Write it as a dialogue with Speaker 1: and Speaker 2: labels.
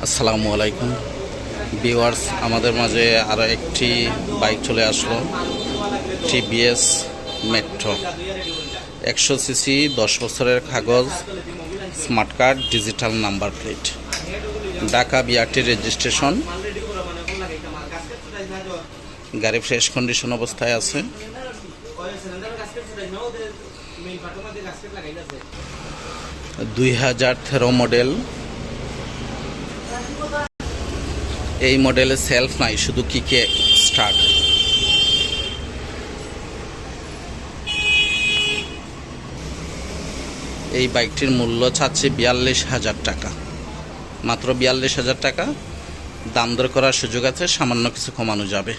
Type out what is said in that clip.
Speaker 1: আসসালামু আলাইকুম ভিউয়ার্স, আমাদের মাঝে আরও একটি বাইক চলে আসলো, টিভিএস মেট্রো 100 সিসি, 10 বছরের কাগজ, smart card, digital number plate, Dhaka BRT registration. গাড়ি ফ্রেশ কন্ডিশন অবস্থায় আছে। 2013 মডেল। এই মডেলে সেলফ নাই, শুধু কিকে স্টার্ট। এই বাইকটির মূল্য চাচ্ছে 42,000 টাকা, মাত্র 42,000 টাকা। দাম দর করার সুযোগ আছে, সামান্য কিছু কমানো যাবে।